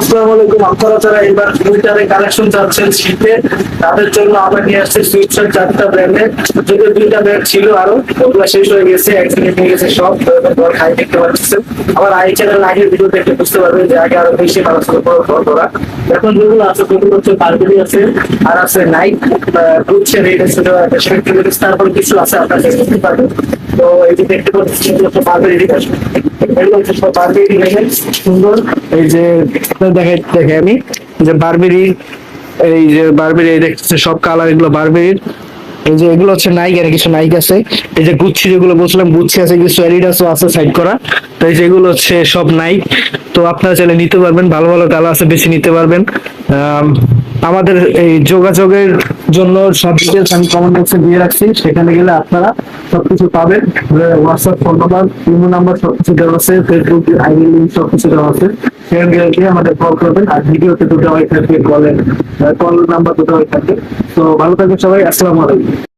আসসালামু আলাইকুম। আপনারা যারা এবার টুইটারে কালেকশন চাচ্ছেন শীতে, তাদের জন্য আমরা নিয়ে আসছি সুইটশার্ট 4টা ব্র্যান্ডের। যদি 2টা ব্র্যান্ড ছিল আরো, ওগুলো শেষ হয়ে গেছে, একদিনে নিয়ে গেছে সব। ঘর খাই দেখতে পাচ্ছেন। আবার আই চ্যানেল আগের ভিডিও দেখতে বুঝতে পারবেন যে আগে আরো বেশি মানুষের উপর ঘর করা। এখন যেগুলো আছে সেগুলো হচ্ছে বারবেরি আছে, আর আছে নাইক, গুচ্ছের এই তারপর কিছু আছে আপনারা দেখতে পারবেন। তো এই যে দেখতে পাচ্ছেন এগুলো হচ্ছে বারবেরি আসবে, এগুলো হচ্ছে সব বারবেরি দেখেন সুন্দর। এই যে দেখে আমি যে বারবেরি, এই যে বারবেরি দেখতেছে সব কালার, এগুলো বারবেরির। এই যে এগুলো হচ্ছে নাইক, আর কিছু নাইক আছে। এই যে গুচ্ছি যেগুলো বলছিলাম, গুচ্ছি আছে, কিছু অ্যাডিডাসও আছে সাইড করা। তো এই যে এগুলো হচ্ছে সব নাইক। তো আপনারা চাইলে নিতে পারবেন, ভালো ভালো কালার আছে, বেশি নিতে পারবেন। আমাদের এই যোগাযোগের জন্য সব ডিটেলস আমি কমেন্ট বক্সে দিয়ে রাখছি, সেখানে গেলে আপনারা সবকিছু পাবেন। WhatsApp, phone number, email number সবকিছু দেওয়া আছে, ফেসবুক আইডি লিঙ্ক সবকিছু দেওয়া আছে। সেখানে গিয়ে আমাদের কল করবেন, আর ভিডিওতে দুটো হয়ে থাকবে, কল নাম্বার দুটো হয়ে থাকবে। তো ভালো থাকবেন সবাই, আসসালামু আলাইকুম।